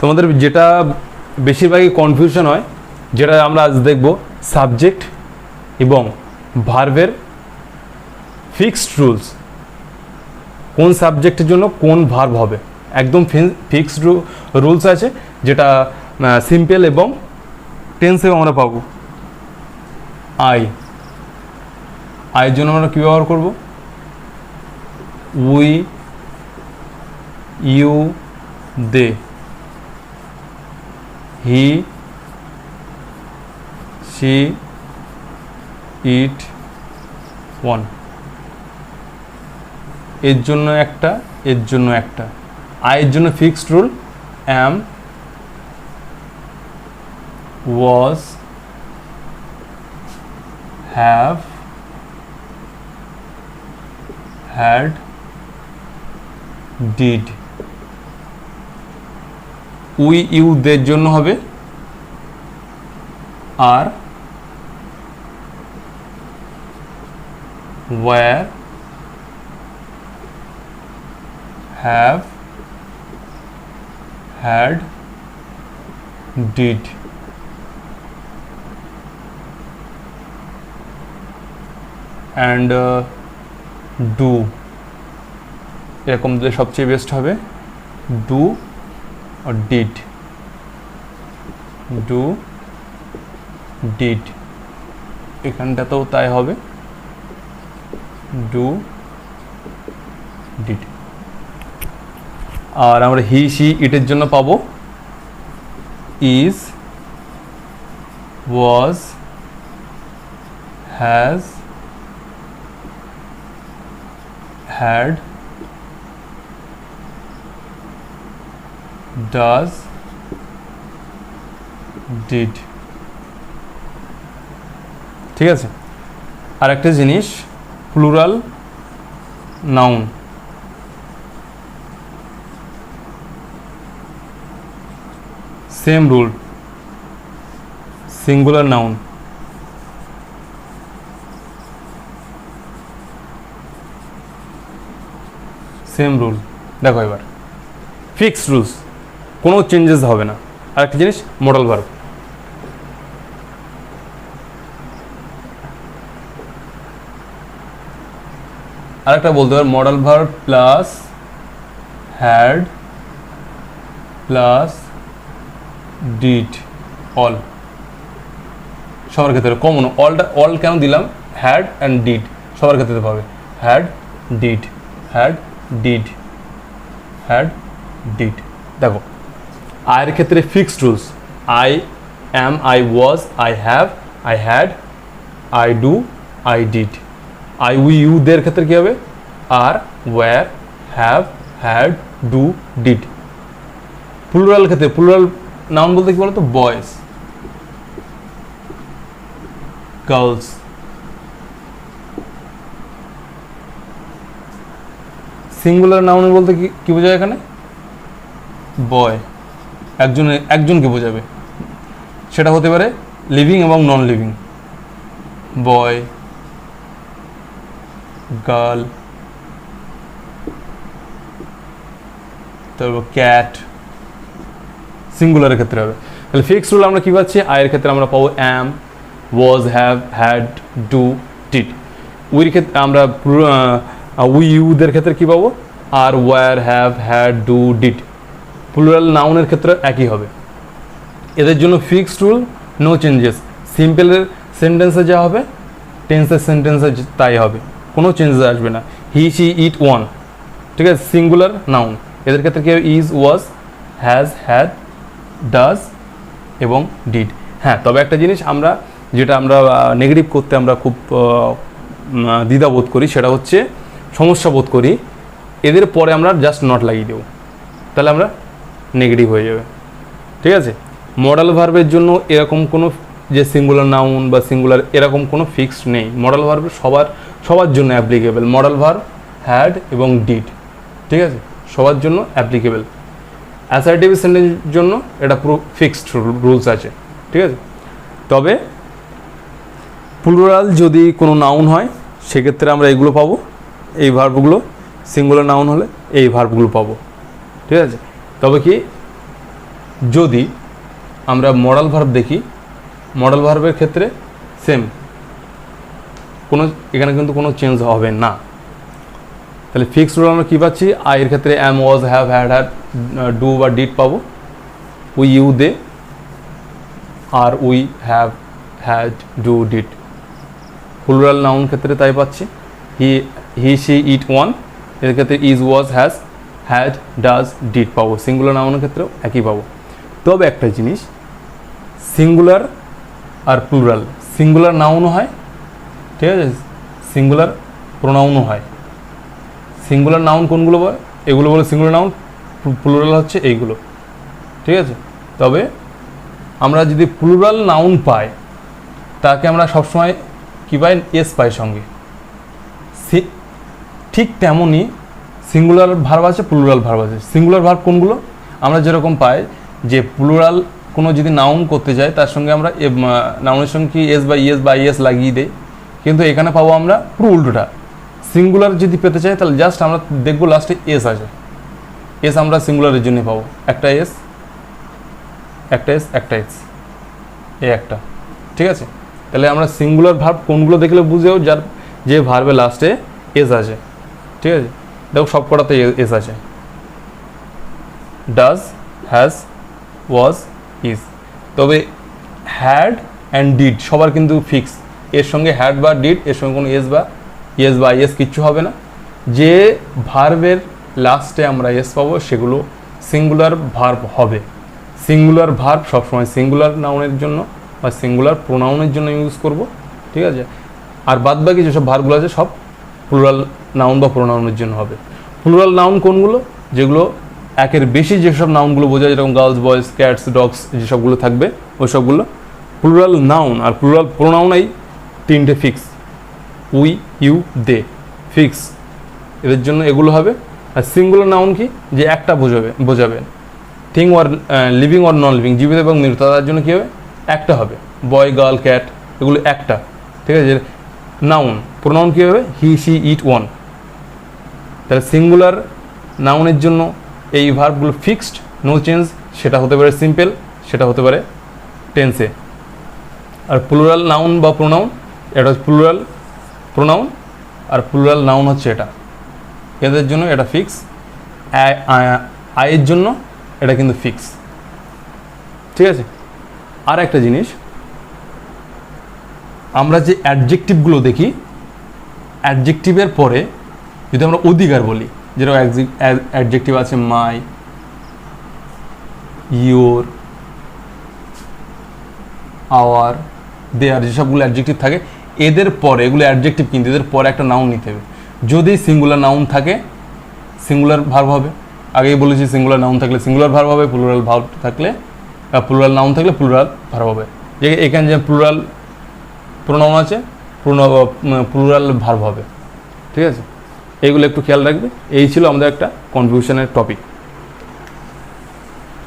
তোমাদের যেটা বেশিরভাগই কনফিউশন হয়, যেটা আমরা আজ দেখব, সাবজেক্ট এবং ভার্বের ফিক্সড রুলস। কোন সাবজেক্টের জন্য কোন ভার্ব হবে, একদম ফিক্সড রুলস আছে, যেটা সিম্পল এবং টেন্সেও আমরা পাবো। আইয়ের জন্য আমরা কী ব্যবহার করব? We, you, they, he, she, it, one. এর জন্য একটা, এর জন্য একটা। আইয়ের জন্য fixed rule am, was, have, had, did. We, you, দের জন্য হবে are, were, have, had, did. And do, এরকম দিলে সবচেয়ে বেস্ট হবে। Do are did, do, did. এখানটাতেও তাই হবে, ডু, ডিড। আর আমরা হি, শি, ইটের জন্য পাবো is, was, has, had, does, did। ঠিক আছে। আর একটা জিনিস, plural noun. Same rule, singular noun. Same rule. দেখো এবার ফিক্সড রুলস, কোনো চেঞ্জেস হবে না। আর একটা জিনিস, মডাল ভার্ব। আরেকটা বলতে পারো, modal verb plus had plus did, all. সবার ক্ষেত্রে কমন, অল কেন দিলাম? হ্যাড অ্যান্ড ডিড সবার ক্ষেত্রে পাবে। Had, did, had, did, had, did. দেখো আয়ের ক্ষেত্রে fixed rules, I am, I was, I have, I had, I do, I did. I, we, you, দের ক্ষেত্রে কী হবে? Are, were, have, had, do, did. Plural ক্ষেত্রে, প্লুরাল নাউন বলতে কি বলতো? Boys, girls. সিঙ্গুলার নাউন বলতে কি বোঝায় এখানে? বয়, একজনকে বোঝাবে। সেটা হতে পারে লিভিং এবং নন লিভিং। বয়, গার্ল, তারপর ক্যাট। সিঙ্গুলারের ক্ষেত্রে হবে। তাহলে ফিক্সড রুল আমরা কি পাচ্ছি? আয়ের ক্ষেত্রে আমরা পাবো am, was, have, had, do, did. উইর ক্ষেত্রে আমরা উই, ইউদের ক্ষেত্রে কি পাবো? Are, were, have, had, do, did. Plural নাউনের ক্ষেত্রে একই হবে। এদের জন্য ফিক্সড রুল, নো চেঞ্জেস। সিম্পলের সেন্টেন্সে যা হবে, টেন্সের সেন্টেন্সে তাই হবে, কোনো চেঞ্জেস আসবে না। হি, শি, ইট, ওয়ান। ঠিক আছে, সিঙ্গুলার নাউন। এদের ক্ষেত্রে কি হবে? Is, was, has, had, does এবং ডিড। হ্যাঁ, তবে একটা জিনিস যেটা আমরা নেগেটিভ করতে আমরা খুব দ্বিধাবোধ করি, সেটা হচ্ছে, সমস্যা বোধ করি, এদের পরে আমরা জাস্ট নট লাগিয়ে দেবো, তাহলে আমরা নেগেটিভ হয়ে যাবে। ঠিক আছে। মডাল ভার্বের জন্য এরকম কোনো যে সিঙ্গুলার নাউন বা সিঙ্গুলার এরকম কোনো ফিক্সড নেই। মডাল ভার্ব সবার জন্য অ্যাপ্লিকেবল। মডাল ভার্ব, হ্যাড এবং ডিড, ঠিক আছে, সবার জন্য অ্যাপ্লিকেবল। অ্যাসার্টিভ সেন্টেন্সের জন্য এটা পুরো ফিক্সড রুলস আছে। ঠিক আছে। তবে প্লুরাল যদি কোনো নাউন হয় সেক্ষেত্রে আমরা এগুলো পাবো, এই ভার্বগুলো। সিঙ্গুলার নাউন হলে এই ভার্বগুলো পাবো। ঠিক আছে। তবে কি যদি আমরা মডাল ভার্ব দেখি, মডাল ভার্বের ক্ষেত্রে সেম, কোনো এখানে কিন্তু কোনো চেঞ্জ হবে না। তাহলে ফিক্সড রুল আমরা কী পাচ্ছি? আই এর ক্ষেত্রে am, was, have, had, do বা ডিড পাবো। We, you, they, are were, have, had, do, did. Plural noun ক্ষেত্রে তাই পাচ্ছি, হি, শি, ইট, ওয়ান। এর ক্ষেত্রে is, was, has, had, does, did পাবো। সিঙ্গুলার নাউনের ক্ষেত্রেও একই পাবো। তবে একটা জিনিস, সিঙ্গুলার আর প্লুরাল, সিঙ্গুলার নাউনও হয়, ঠিক আছে, সিঙ্গুলার প্রোনাউনও হয়। সিঙ্গুলার নাউন কোনগুলো বলে? এগুলো বলে সিঙ্গুলার নাউন, প্লুরাল হচ্ছে এইগুলো, ঠিক আছে। তবে আমরা যদি প্লুরাল নাউন পাই, তাকে আমরা সবসময় কী পাই? এস পাই সঙ্গে। ঠিক তেমনই সিঙ্গুলার ভার্ব আছে, প্লুরাল ভার্ব আছে। সিঙ্গুলার ভার্ব কোনগুলো? আমরা যেরকম পাই যে প্লুরাল কোনো যদি নাউন করতে যাই, তার সঙ্গে আমরা নাউনের সঙ্গে কি এস বা ইএস বা ইএস লাগিয়ে দেই, কিন্তু এখানে পাবো আমরা পুরো উল্টোটা। সিঙ্গুলার যদি পেতে চাই, তাহলে জাস্ট আমরা দেখবো লাস্টে এস আছে, এস আমরা সিঙ্গুলারের জন্য পাবো, একটা এস, একটা এস, একটা এস, এই একটা, ঠিক আছে। তাহলে আমরা সিঙ্গুলার ভার্ব কোনগুলো দেখলে বুঝেও, যার যে ভার্বে লাস্টে এস আছে, ঠিক আছে। দেখো সব কটাতে এস আছে, ডাজ, হ্যাজ, ওয়াজ, ইজ। তবে হ্যাড অ্যান্ড ডিড সবার কিন্তু ফিক্স, এর সঙ্গে হ্যাড বা ডিড, এর সঙ্গে কোনো এস বা ইয়েস বা ইয়েস কিচ্ছু হবে না। যে ভার্বের লাস্টে আমরা এস পাবো সেগুলো সিঙ্গুলার ভার্ব হবে। সিঙ্গুলার ভার্ব সবসময় সিঙ্গুলার নাউনের জন্য বা সিঙ্গুলার প্রোনাউনের জন্য ইউজ করব, ঠিক আছে। আর বাদবাকি যেসব ভার্বগুলো আছে সব প্লুরাল নাউন বা প্রোনাউনের জন্য হবে। প্লুরাল নাউন কোনগুলো? যেগুলো একের বেশি যেসব নাউনগুলো বোঝায়, যেরকম গার্লস, বয়েজ, ক্যাটস, ডগস, যেসবগুলো থাকবে ওই সবগুলো প্লুরাল নাউন। আর প্লুরাল প্রোনাউন এই তিনটে fix, we, you, they, fix, এদের জন্য এগুলো হবে। আর সিঙ্গুলার নাউন কি? যে একটা বোঝাবে থিং ওর লিভিং ওর নন লিভিং, জীবিত এবং মৃত, তার জন্য কী হবে? একটা হবে। বয়, গার্ল, ক্যাট, এগুলো একটা, ঠিক আছে। নাউন প্রোনাউন কী হবে? হি, শি, ইট, ওয়ান। তাহলে সিঙ্গুলার নাউনের জন্য এই ভার্বগুলো ফিক্সড, নো চেঞ্জ। সেটা হতে পারে সিম্পল, সেটা হতে পারে টেন্সে। আর প্লুরাল নাউন বা প্রোনাউন, এটা হচ্ছে প্লুরাল প্রোনাউন, আর প্লুরাল নাউন হচ্ছে এটা, এদের জন্য এটা ফিক্স। আয়ের জন্য এটা কিন্তু ফিক্স, ঠিক আছে। আর একটা জিনিস, আমরা যে অ্যাডজেক্টিভগুলো দেখি, অ্যাডজেক্টিভের পরে যদি আমরা অধিকার বলি, যেরকম অ্যাডজেক্টিভ আছে মাই, ইয়োর, আওয়ার, দেয়ার, যেসবগুলো অ্যাডজেক্টিভ থাকে, এদের পরে, এগুলো অ্যাডজেক্টিভ কিন্তু এদের পরে একটা নাউন নিতে হবে। যদি সিঙ্গুলার নাউন থাকে সিঙ্গুলার ভার্ব হবে, আগেই বলেছি সিঙ্গুলার নাউন থাকলে সিঙ্গুলার ভার্ব হবে, প্লুরাল ভার্ব থাকলে প্লুরাল নাউন থাকলে প্লুরাল ভার্ব হবে। যে এখানে যে প্লুরাল প্রোনাউন আছে, প্লুরাল ভার্ব হবে, ঠিক আছে। এইগুলো একটু খেয়াল রাখবে। এই ছিল আমাদের একটা কনফিউশনের টপিক।